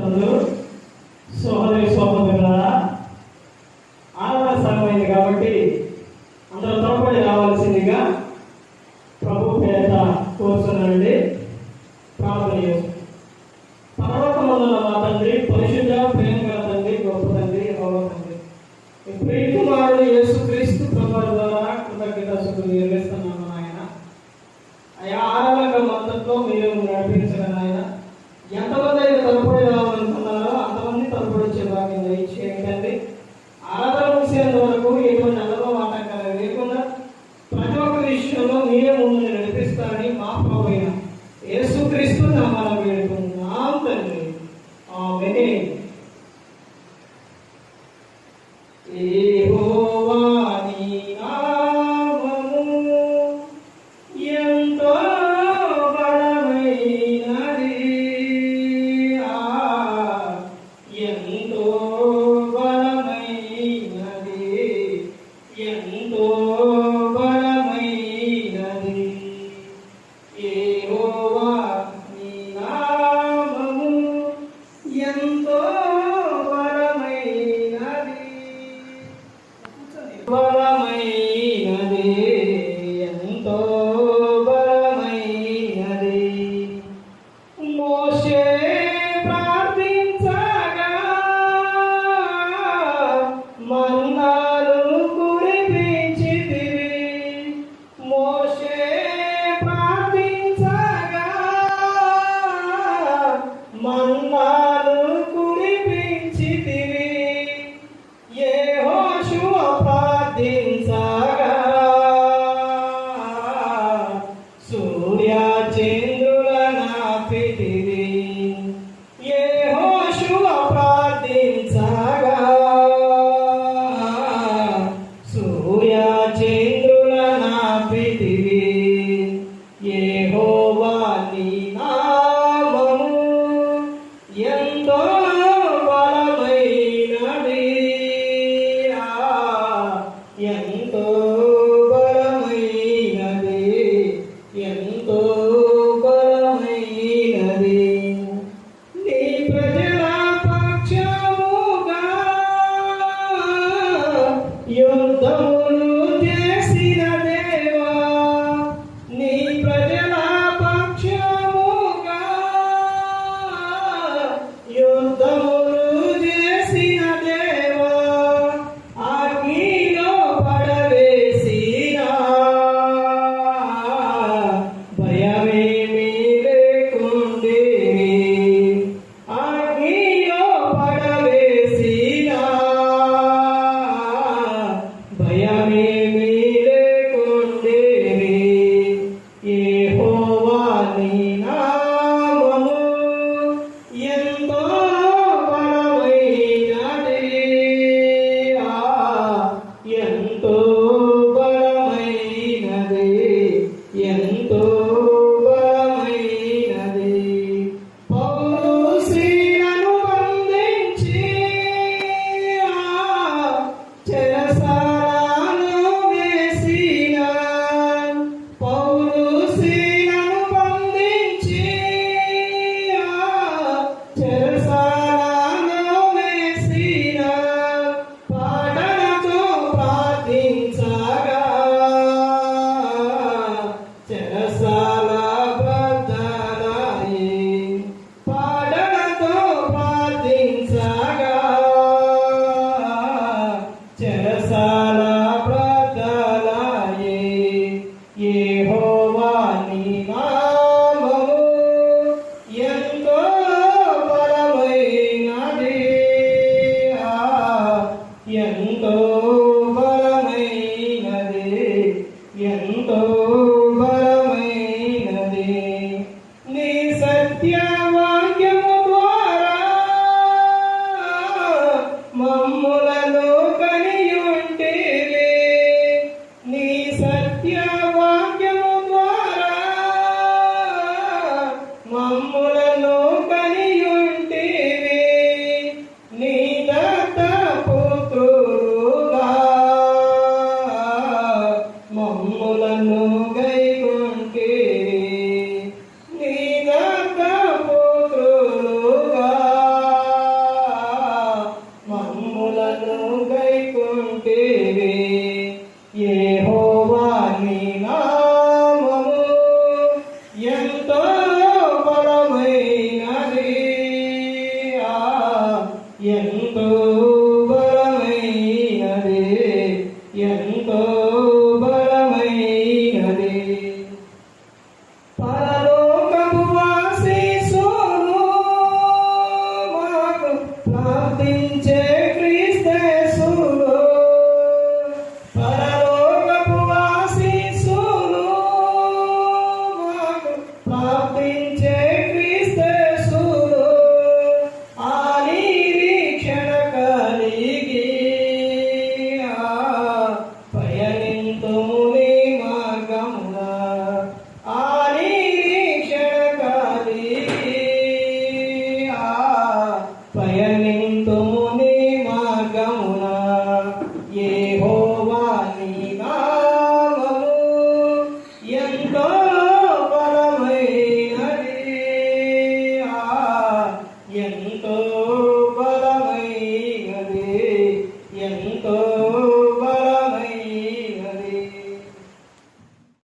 స్తోత్రములు. సోదరి సోదరులారా, ఆరాధన సమయమైంది కాబట్టి అందరూ త్వరపడి రావాల్సిందిగా ప్రభు పేట కోరుతున్నానండి. ప్రార్థన చేస్తాం. పరలోకమందున్న మా తండ్రి, పరిశుద్ధ ప్రేమగల తండ్రి, గొప్ప తండ్రి, యెహోవా తండ్రి, ఈ ప్రియ కుమారుడు యేసుక్రీస్తు ప్రభువు ద్వారా కృతజ్ఞతాస్తుతులు చెల్లిస్తున్నాము నాయన. అయా ఆరాధన మొత్తంలో మీరు నడిపించగల నాయన. ఎంతమంది అయితే తరపుడి రావాలనుకున్నారో అంతమంది తరపుడి వచ్చే భాగ్యం దయచేయండి. ఆరాధన ముగిసేంత వరకు ఎటువంటి అనుభవ ఆటంకాలు లేకుండా ప్రతి ఒక్క విషయంలో మీరే ముందు నడిపిస్తారని మా ప్రభువైన యేసుక్రీస్తు నామమున వేడుకుంటున్నాం తండ్రి. ఆమేన్. యెహోవా నీ నామము ఎంతో బలమైనది, ఎంతో బలమైనది, ఎంతో బలమైనది. యెహోవా నీ నామము ఎంతో బలమైనది, బలమైనది, ఎంతో బలమైనది. మోషే ప్రార్థించగా మన్నాను కురిపించితివి. మోషే ప్రార్థించగా మన్నాను కురిపించితివి. యెహోషువ ప్రార్థించగా సూర్య చంద్రులనాపితివి. యెహోషువ ప్రార్థించగా సూర్య చంద్రులనాపితివి. యెహోవా నీ నామము ఎంతో బలమైనది, ఎంతో బలమైనది, ఎంతో బలమైనది. నీ ప్రజల పక్షముగా యుద్ధములు చేసిన దేవా, నీ ప్రజల పక్షముగా యుద్ధములు చేసిన దేవా, అగ్నిలో పడవేసినా భయమేమీ లేకుండేది. అగ్నిలో పడవేసినా భయమేమీ లేకుండేది. యెహోవా నీ నామము ఎంతో బలమైనది, ఎంతో బలమైనది, ఎంతో బలమైనది. పౌలు స్త్రీలను బంధించి చెరసాలలో వేసిన, పౌలు స్త్రీలను బంధించి చెరసాలలో వేసిన, పాటలతో ప్రార్థించగా చెరసాల బద్దలాయె. పాటలతో ప్రార్థించగా చెరసాల బద్దలాయె. యెహోవా నీ నామము ఎంతో బలమైనది, నీ